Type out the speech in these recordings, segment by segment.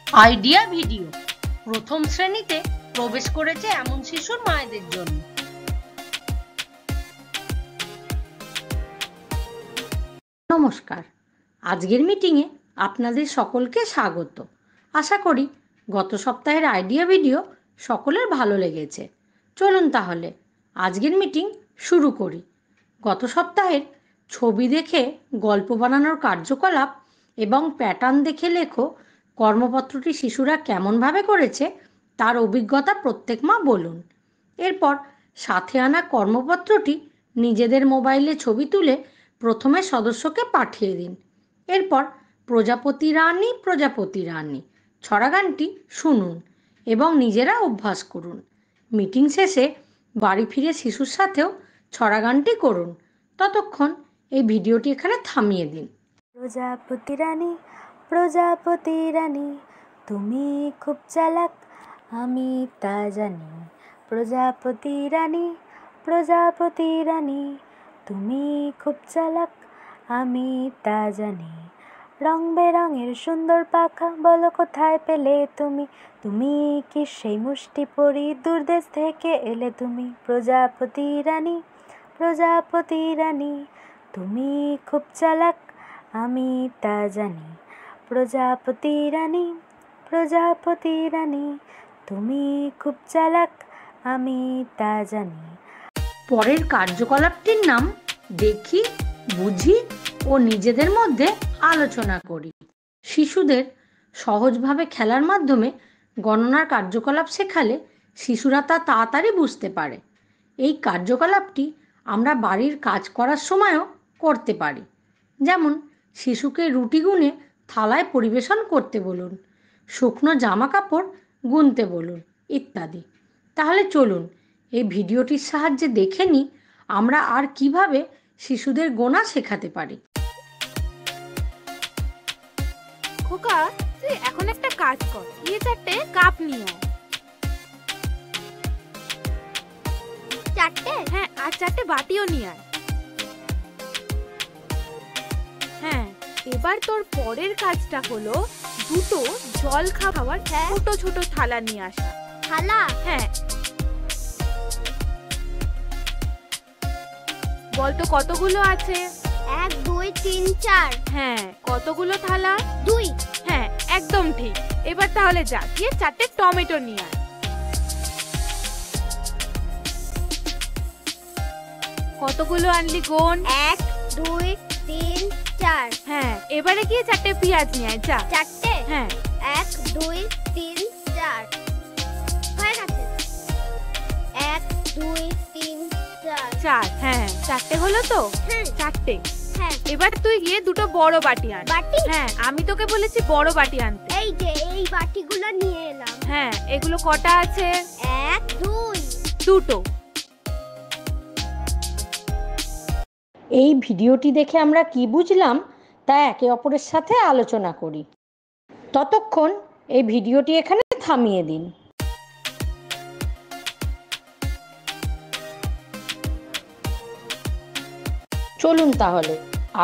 Idea video প্রথম শ্রেণীতে প্রবেশ করেছে এমন শিশুর মায়েদের জন্য। নমস্কার, আজকের মিটিংয়ে আপনাদের সকলকে স্বাগত। আশা করি গত সপ্তাহের আইডিয়া ভিডিও সকলের ভালো লেগেছে। চলুন তাহলে আজকের মিটিং শুরু করি। গত সপ্তাহের ছবি দেখে গল্প বানানোর কার্যকলাপ এবং প্যাটার্ন দেখে লেখো কর্মপত্রটি শিশুরা কেমনভাবে করেছে তার অভিজ্ঞতা প্রত্যেক মা বলুন। এরপর সাথে আনা কর্মপত্রটি নিজেদের মোবাইলে ছবি তুলে প্রথমে সদস্যকে পাঠিয়ে দিন। এরপর প্রজাপতি রানী প্রজাপতি রানী ছড়া গানটি শুনুন এবং নিজেরা অভ্যাস করুন। মিটিং শেষে বাড়ি ফিরে শিশুর সাথেও ছড়া গানটি করুন। ততক্ষণ এই ভিডিওটি এখানে থামিয়ে দিন। প্রজাপতি রানী তুমি খুব চালাক আমি তা জানি। প্রজাপতি রানী তুমি খুব চালাক আমি তা জানি। রং বেরঙের সুন্দর পাখা বলো কোথায় পেলে তুমি? তুমি কি সেই মুষ্টি পরি দূরদেশ থেকে এলে তুমি? প্রজাপতি রানী তুমি খুব চালাক আমি তা জানি। প্রজাপতি রানী তুমি খুব চালাক আমি তা জানি। পরের কার্যকলাপটির নাম দেখি, বুঝি ও নিজেদের মধ্যে আলোচনা করি। শিশুদের সহজভাবে খেলার মাধ্যমে গণনার কার্যকলাপ শেখালে শিশুরা তা তাড়াতাড়ি বুঝতে পারে। এই কার্যকলাপটি আমরা বাড়ির কাজ করার সময়ও করতে পারি। যেমন শিশুকে রুটি গুনে থালায় পরিবেশন করতে বলুন, শুকনো জামা কাপড় গুনতে বলুন ইত্যাদি। তাহলে চলুন এই ভিডিওটির সাহায্যে দেখে নিই আমরা আর কিভাবে শিশুদের গোনা শেখাতে পারি। খোকা, তুই এখন একটা কাজ কর, এই 4টে কাপ নিয়ে আয়। 4টে? হ্যাঁ, আর 4টে বাটিও নিয়ে আয়। হ্যাঁ, এবার তোর পরের কাজটা হলো 2টো জল খাওয়ার ছোট ছোট থালা নিয়ে আসা। থালা? হ্যাঁ। বলতো কতগুলো আছে? 1 2 3 4। হ্যাঁ, কতগুলো থালা? 2। হ্যাঁ, একদম ঠিক। এবার তাহলে যা, গিয়ে 4টে টমেটো নিয়ে আয়। কতগুলো আনলি গোন? 1 2 3 4। হ্যাঁ, এবারে গিয়ে 4টে পেঁয়াজ নিয়ে আয়, যা। 4টে? হ্যাঁ। 1 2 3 4 হয়ে গেছে। 1 2 3 4। 4। হ্যাঁ, 4টে হলো তো? 4টে। হ্যাঁ। এবার তুই গিয়ে 2টো বড় বাটি আন। বাটি? হ্যাঁ, আমি তোকে বলেছি বড় বাটি আনতে। এই যে এই বাটিগুলো নিয়ে এলাম। হ্যাঁ, এগুলো কটা আছে? 1 2। 2টো। এই ভিডিওটি দেখে আমরা কি বুঝলাম তা একে অপরের সাথে আলোচনা করি। ততক্ষণ এই ভিডিওটি এখানে থামিয়ে দিন। চলুন তাহলে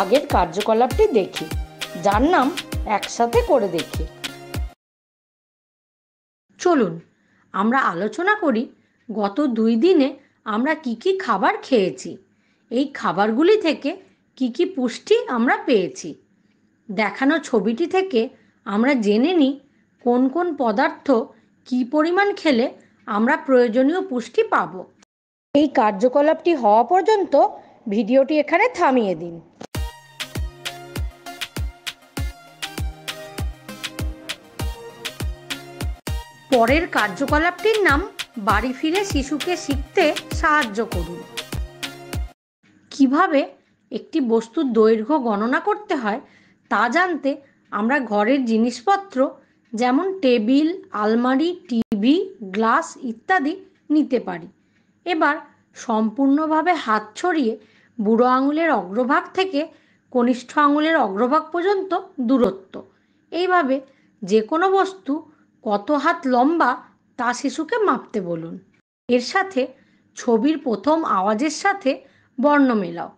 আগের কার্যকলাপটি দেখি, যার নাম একসাথে করে দেখি। চলুন আমরা আলোচনা করি গত 2 দিনে আমরা কি কি খাবার খেয়েছি, এই খাবারগুলি থেকে কি কি পুষ্টি আমরা পেয়েছি। দেখানো ছবিটি থেকে আমরা জেনে নিই কোন কোন পদার্থ কি পরিমাণ খেলে আমরা প্রয়োজনীয় পুষ্টি পাব। এই কার্যকলাপটি হওয়া পর্যন্ত ভিডিওটি এখানে থামিয়ে দিন। পরের কার্যকলাপটির নাম বাড়ি ফিরে শিশুকে শিখতে সাহায্য করুন। কিভাবে একটি বস্তুর দৈর্ঘ্য গণনা করতে হয় তা জানতে আমরা ঘরের জিনিসপত্র যেমন টেবিল, আলমারি, টিভি, গ্লাস ইত্যাদি নিতে পারি। এবার সম্পূর্ণভাবে হাত ছড়িয়ে বুড়ো আঙুলের অগ্রভাগ থেকে কনিষ্ঠ আঙুলের অগ্রভাগ পর্যন্ত দূরত্ব, এইভাবে যে কোনো বস্তু কত হাত লম্বা তা শিশুকে মাপতে বলুন। এর সাথে ছবির প্রথম আওয়াজের সাথে বর্ণ মেলাও।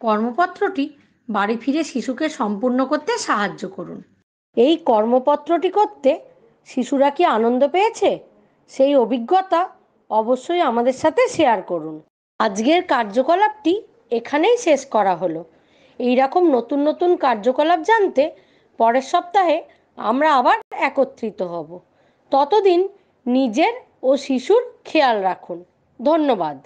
কর্মপত্রটি বাড়ি ফিরে শিশুকে সম্পূর্ণ করতে সাহায্য করুন। এই কর্মপত্রটি করতে শিশুরা কি আনন্দ পেয়েছে সেই অভিজ্ঞতা অবশ্যই আমাদের সাথে শেয়ার করুন। আজকের কার্যকলাপটি এখানেই শেষ করা হলো। এই রকম নতুন নতুন কার্যকলাপ জানতে পরের সপ্তাহে আমরা আবার একত্রিত হব। ততদিন নিজের ও শিশুর খেয়াল রাখুন। ধন্যবাদ।